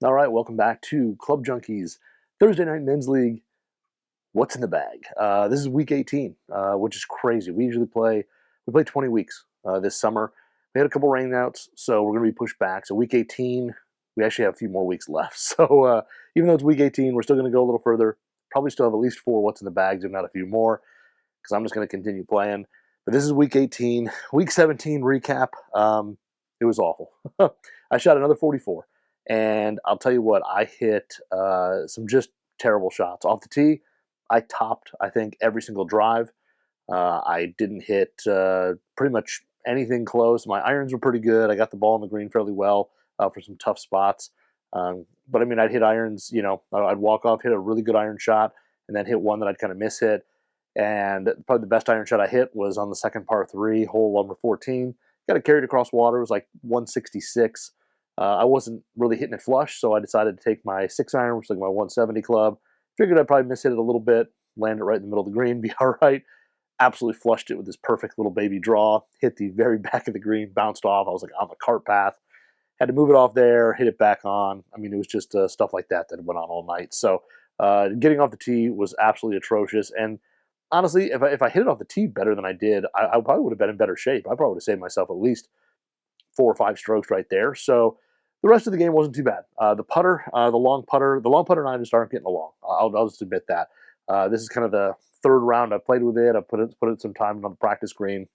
All right, welcome back to Club Junkies Thursday Night Men's League. What's in the bag? This is week 18, which is crazy. We play 20 weeks this summer. We had a couple rainouts, so we're going to be pushed back. So week 18, we actually have a few more weeks left. So even though it's week 18, we're still going to go a little further. Probably still have at least 4 what's in the bags, if not a few more, because I'm just going to continue playing. But this is week 18. Week 17 recap. It was awful. I shot another 44. And I'll tell you what, I hit some just terrible shots. Off the tee, I topped, I think, every single drive. I didn't hit pretty much anything close. My irons were pretty good. I got the ball in the green fairly well for some tough spots. But I mean, I'd hit irons, I'd walk off, hit a really good iron shot, and then hit one that I'd kind of miss-hit. And probably the best iron shot I hit was on the second par 3, hole number 14. Got it carried across water. It was like 166. I wasn't really hitting it flush, so I decided to take my 6-iron, which is like my 170 club. Figured I'd probably miss hit it a little bit, land it right in the middle of the green, be all right. Absolutely flushed it with this perfect little baby draw. Hit the very back of the green, bounced off. I was like on the cart path. Had to move it off there, hit it back on. I mean, it was just stuff like that went on all night. So getting off the tee was absolutely atrocious. And honestly, if I hit it off the tee better than I did, I probably would have been in better shape. I probably would have saved myself at least 4 or 5 strokes right there. So the rest of the game wasn't too bad. The long putter and I just aren't getting along. I'll just admit that. This is kind of the third round I played with it. I put it some time on the practice green.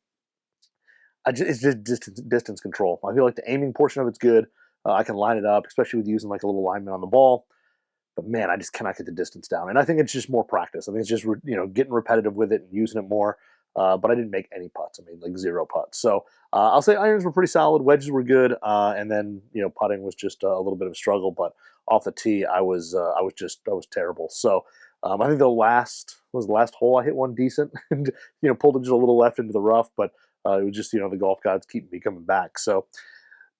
It's just distance control. I feel like the aiming portion of it's good. I can line it up, especially with using like a little alignment on the ball. But man, I just cannot get the distance down. And I think it's just more practice. I think it's just getting repetitive with it and using it more. But I didn't make any putts. I mean, like 0 putts. So I'll say irons were pretty solid. Wedges were good. And then putting was just a little bit of a struggle. But off the tee, I was terrible. So I think the last hole I hit one decent and pulled it just a little left into the rough. But it was just the golf gods keep me coming back. So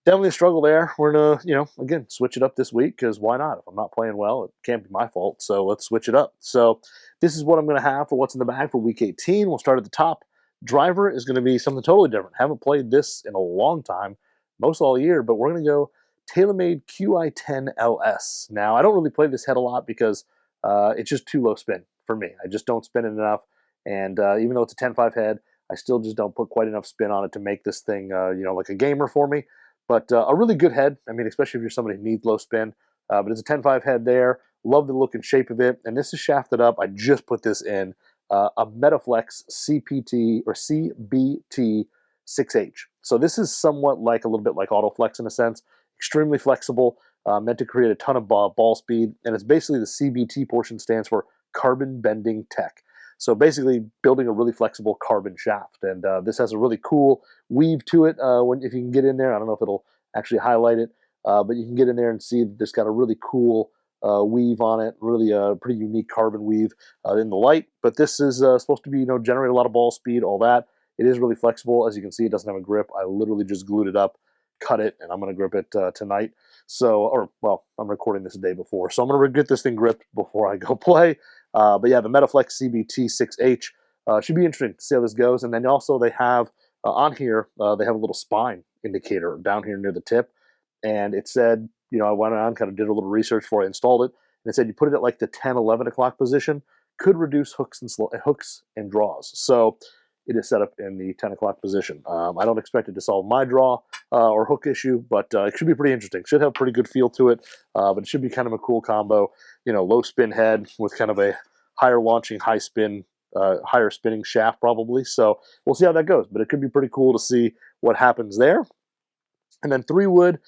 definitely a struggle there. We're gonna, again, switch it up this week because why not? If I'm not playing well, it can't be my fault. So let's switch it up. So this is what I'm gonna have for what's in the bag for week 18. We'll start at the top. Driver is gonna be something totally different. Haven't played this in a long time, most all year, but we're gonna go TaylorMade QI10 LS. Now I don't really play this head a lot because it's just too low spin for me. I just don't spin it enough, and even though it's a 10.5 head, I still just don't put quite enough spin on it to make this thing, like a gamer for me. But a really good head. I mean, especially if you're somebody who needs low spin. But it's a 10.5 head there. Love the look and shape of it. And this is shafted up. I just put this in a Metaflex CPT or CBT 6H. So this is somewhat like a little bit like Autoflex in a sense. Extremely flexible, meant to create a ton of ball speed. And it's basically the CBT portion stands for carbon bending tech. So basically building a really flexible carbon shaft. And this has a really cool weave to it if you can get in there. I don't know if it'll actually highlight it, but you can get in there and see that it's got a really cool weave on it, really a pretty unique carbon weave in the light. But this is supposed to be, generate a lot of ball speed, all that. It is really flexible. As you can see, it doesn't have a grip. I literally just glued it up, cut it, and I'm going to grip it tonight. I'm recording this the day before. So I'm going to get this thing gripped before I go play. But yeah, the Metaflex CBT 6H should be interesting to see how this goes. And then also they have on here, they have a little spine indicator down here near the tip. And it said, I went on, kind of did a little research before I installed it. And it said you put it at like the 10, 11 o'clock position, could reduce hooks and draws. So it is set up in the 10 o'clock position. I don't expect it to solve my draw or hook issue, but it should be pretty interesting. Should have a pretty good feel to it, but it should be kind of a cool combo. Low spin head with kind of a higher launching, higher spinning shaft probably. So we'll see how that goes, but it could be pretty cool to see what happens there. And then 3-wood,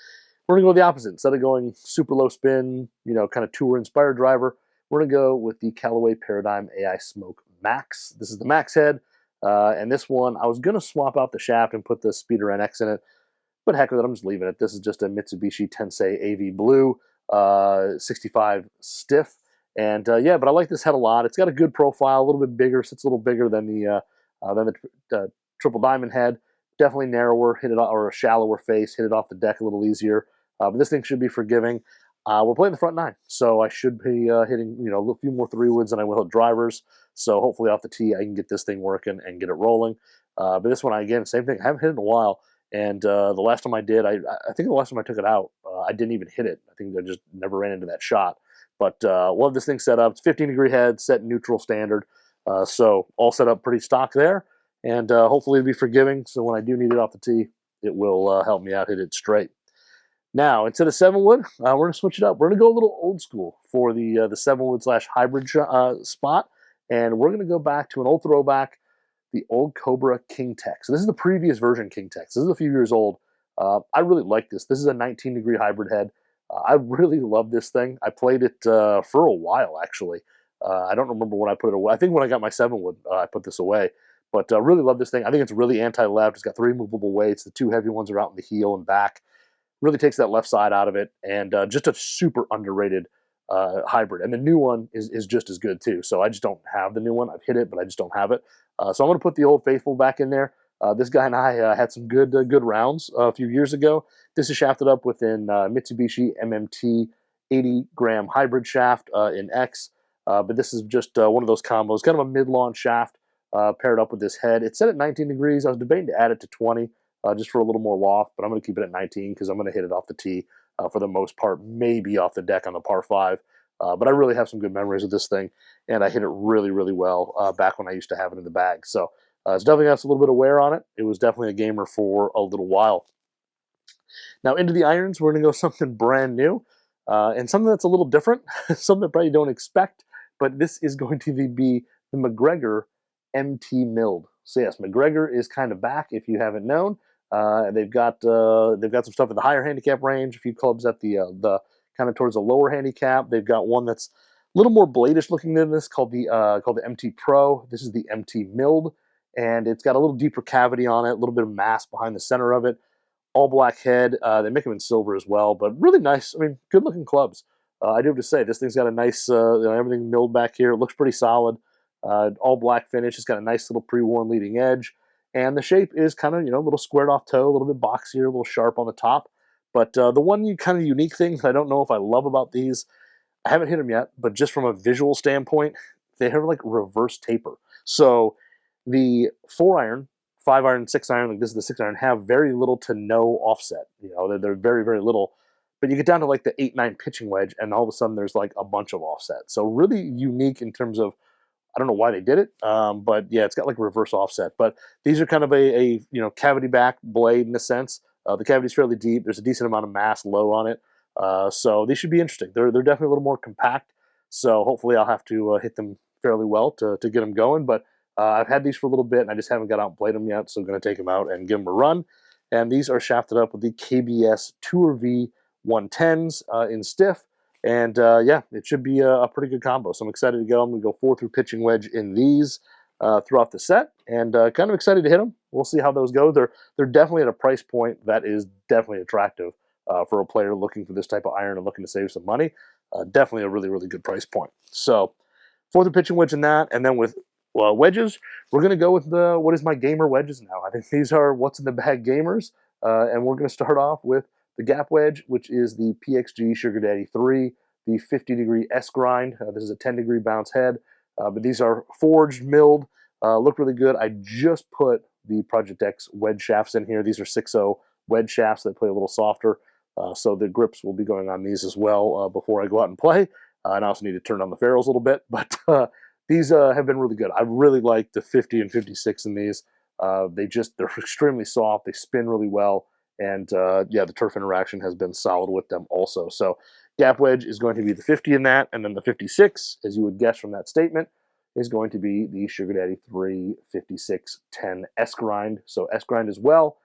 we're going to go the opposite. Instead of going super low spin, kind of tour-inspired driver, we're going to go with the Callaway Paradigm AI Smoke Max. This is the Max head. And this one, I was going to swap out the shaft and put the Speeder NX in it, but heck with it, I'm just leaving it. This is just a Mitsubishi Tensei AV Blue 65 stiff. And yeah, but I like this head a lot. It's got a good profile, a little bit bigger, sits a little bigger than the Triple Diamond head. Definitely narrower, hit it or a shallower face, hit it off the deck a little easier. But this thing should be forgiving. We're playing the front 9, so I should be hitting a few more 3-woods than I will at drivers. So hopefully off the tee I can get this thing working and get it rolling. But this one, again, same thing. I haven't hit it in a while, And the last time I did, I think the last time I took it out, I didn't even hit it. I think I just never ran into that shot. But we'll have this thing set up. It's 15-degree head, set neutral standard. So all set up pretty stock there. And hopefully it'll be forgiving. So when I do need it off the tee, it will help me out hit it straight. Now, instead of 7-wood, we're going to switch it up. We're going to go a little old school for the 7-wood / hybrid spot. And we're going to go back to an old throwback, the old Cobra King Tech. So this is the previous version King Tech. This is a few years old. I really like this. This is a 19-degree hybrid head. I really love this thing. I played it for a while, actually. I don't remember when I put it away. I think when I got my 7-wood, I put this away. But really love this thing. I think it's really anti-left. It's got 3 movable weights. The 2 heavy ones are out in the heel and back. Really takes that left side out of it, and just a super underrated hybrid. And the new one is just as good too. So I just don't have the new one. I've hit it, but I just don't have it. So I'm going to put the Old Faithful back in there. This guy and I had some good rounds a few years ago. This is shafted up with an Mitsubishi MMT 80-gram hybrid shaft in X. But this is just one of those combos, kind of a mid-launch shaft paired up with this head. It's set at 19 degrees. I was debating to add it to 20. Just for a little more loft, but I'm going to keep it at 19 because I'm going to hit it off the tee for the most part, maybe off the deck on the par 5. But I really have some good memories of this thing, and I hit it really, really well back when I used to have it in the bag. So it's definitely got a little bit of wear on it. It was definitely a gamer for a little while. Now into the irons, we're going to go something brand new and something that's a little different, something that probably don't expect, but this is going to be the MacGregor MT-Milled. So yes, MacGregor is kind of back if you haven't known. They've got some stuff in the higher handicap range, a few clubs at the kind of towards the lower handicap. They've got one that's a little more bladish looking than this called the MT Pro. This is the MT Milled, and it's got a little deeper cavity on it, a little bit of mass behind the center of it. All black head. They make them in silver as well, but really nice. I mean, good looking clubs. I do have to say, this thing's got a nice, everything milled back here. It looks pretty solid. All black finish. It's got a nice little pre-worn leading edge. And the shape is kind of, a little squared off toe, a little bit boxier, a little sharp on the top. But the one kind of unique thing I don't know if I love about these, I haven't hit them yet, but just from a visual standpoint, they have like reverse taper. So the 4-iron, 5-iron, 6-iron, like this is the 6-iron, have very little to no offset. They're very, very little. But you get down to like the 8-9 pitching wedge, and all of a sudden there's like a bunch of offset. So really unique in terms of, I don't know why they did it, but yeah, it's got like a reverse offset. But these are kind of a cavity back blade in a sense. The cavity's fairly deep. There's a decent amount of mass low on it. So these should be interesting. They're definitely a little more compact. So hopefully I'll have to hit them fairly well to get them going. But I've had these for a little bit, and I just haven't got out and played them yet. So I'm going to take them out and give them a run. And these are shafted up with the KBS Tour V 110s in stiff. And yeah, it should be a pretty good combo. So I'm excited to go. I'm going to go 4 through pitching wedge in these throughout the set, and kind of excited to hit them. We'll see how those go. They're definitely at a price point that is definitely attractive for a player looking for this type of iron and looking to save some money. Definitely a really, really good price point. So 4 through pitching wedge in that, and then with wedges, we're going to go with what is my gamer wedges now. I think these are what's in the bag gamers, and we're going to start off with the gap wedge, which is the PXG Sugar Daddy 3, the 50-degree S grind. This is a 10-degree bounce head, but these are forged, milled, look really good. I just put the Project X wedge shafts in here. These are 6.0 wedge shafts that play a little softer, so the grips will be going on these as well before I go out and play. And I also need to turn on the ferrules a little bit, but these have been really good. I really like the 50 and 56 in these. They're extremely soft. They spin really well. And yeah, the turf interaction has been solid with them also. So gap wedge is going to be the 50 in that, and then the 56, as you would guess from that statement, is going to be the Sugar Daddy 3 5610 S grind. So S grind as well.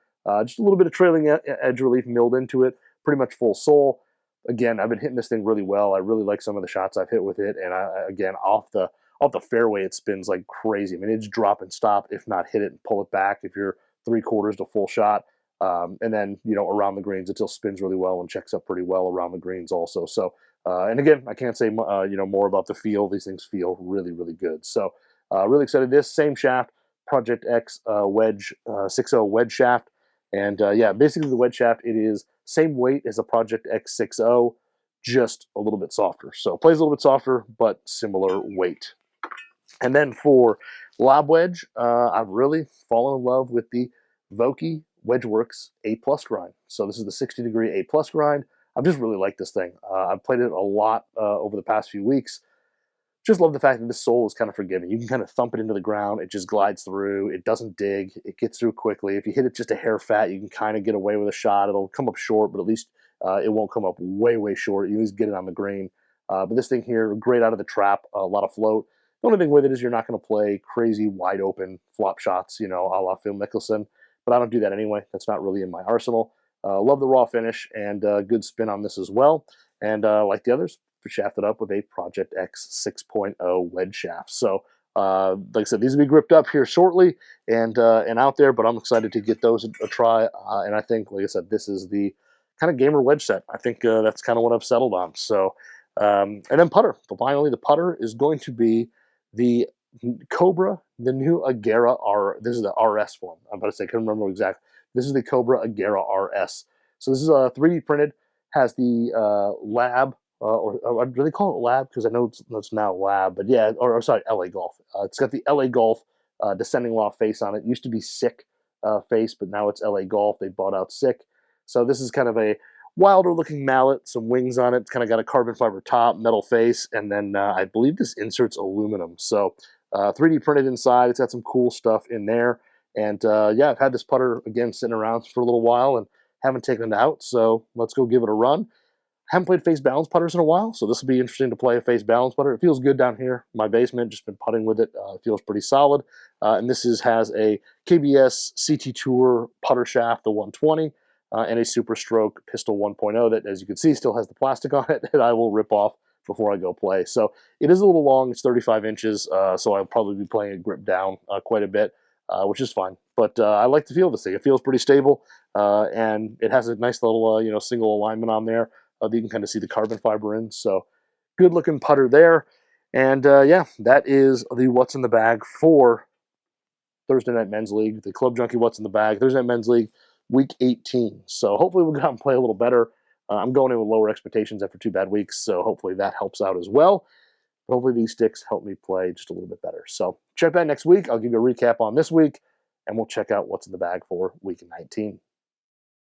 Just a little bit of trailing edge relief milled into it. Pretty much full sole. Again, I've been hitting this thing really well. I really like some of the shots I've hit with it, and again, off the fairway, it spins like crazy. I mean, it's drop and stop, if not hit it and pull it back if you're 3/4 to full shot. And then, around the greens, it still spins really well and checks up pretty well around the greens also. So, and again, I can't say, more about the feel. These things feel really, really good. So, really excited. This same shaft, Project X wedge, 6.0 wedge shaft. And yeah, basically the wedge shaft, it is same weight as a Project X 6.0, just a little bit softer. So, plays a little bit softer, but similar weight. And then for lob wedge, I've really fallen in love with the Vokey WedgeWorks A+ grind. So this is the 60-degree A+ grind. I've just really liked this thing. I've played it a lot over the past few weeks. Just love the fact that this sole is kind of forgiving. You can kind of thump it into the ground. It just glides through. It doesn't dig. It gets through quickly. If you hit it just a hair fat, you can kind of get away with a shot. It'll come up short, but at least it won't come up way, way short. You at least get it on the green. But this thing here, great out of the trap, a lot of float. The only thing with it is you're not going to play crazy wide open flop shots, you know, a la Phil Mickelson. But I don't do that anyway. That's not really in my arsenal. Love the raw finish and good spin on this as well. And like the others, shafted up with a Project X 6.0 wedge shaft. So, like I said, these will be gripped up here shortly and out there, but I'm excited to get those a try. And I think, like I said, this is the kind of gamer wedge set. I think that's kind of what I've settled on. So, and then putter. But finally, the putter is going to be the Cobra, the new Agera R. This is the RS one. I'm about to say, I couldn't remember exactly. This is the Cobra Agera RS. So this is 3D printed, has the lab, or do they call it lab? Because I know it's now lab, but yeah, or sorry, LA Golf. It's got the LA Golf descending loft face on it. It used to be Sick face, but now it's LA Golf. They bought out Sick. So this is kind of a wilder looking mallet, some wings on it. It's kind of got a carbon fiber top, metal face, and then I believe this insert's aluminum. So 3D printed inside. It's got some cool stuff in there. And yeah, I've had this putter, again, sitting around for a little while and haven't taken it out. So let's go give it a run. Haven't played face balance putters in a while, so this will be interesting to play a face balance putter. It feels good down here in my basement. Just been putting with it. It feels pretty solid. And this has a KBS CT Tour putter shaft, the 120, and a Super Stroke Pistol 1.0 that, as you can see, still has the plastic on it that I will rip off before I go play. So it is a little long. It's 35 inches, so I'll probably be playing it grip down quite a bit, which is fine. But I like the feel of this thing. It feels pretty stable, and it has a nice little single alignment on there. You can kind of see the carbon fiber in. So good looking putter there. And yeah, that is the What's in the Bag for Thursday Night Men's League, the Club Junkie What's in the Bag, Thursday Night Men's League, week 18. So hopefully we'll go out and play a little better. I'm going in with lower expectations after 2 bad weeks, so hopefully that helps out as well. Hopefully these sticks help me play just a little bit better. So check back next week. I'll give you a recap on this week, and we'll check out what's in the bag for week 19.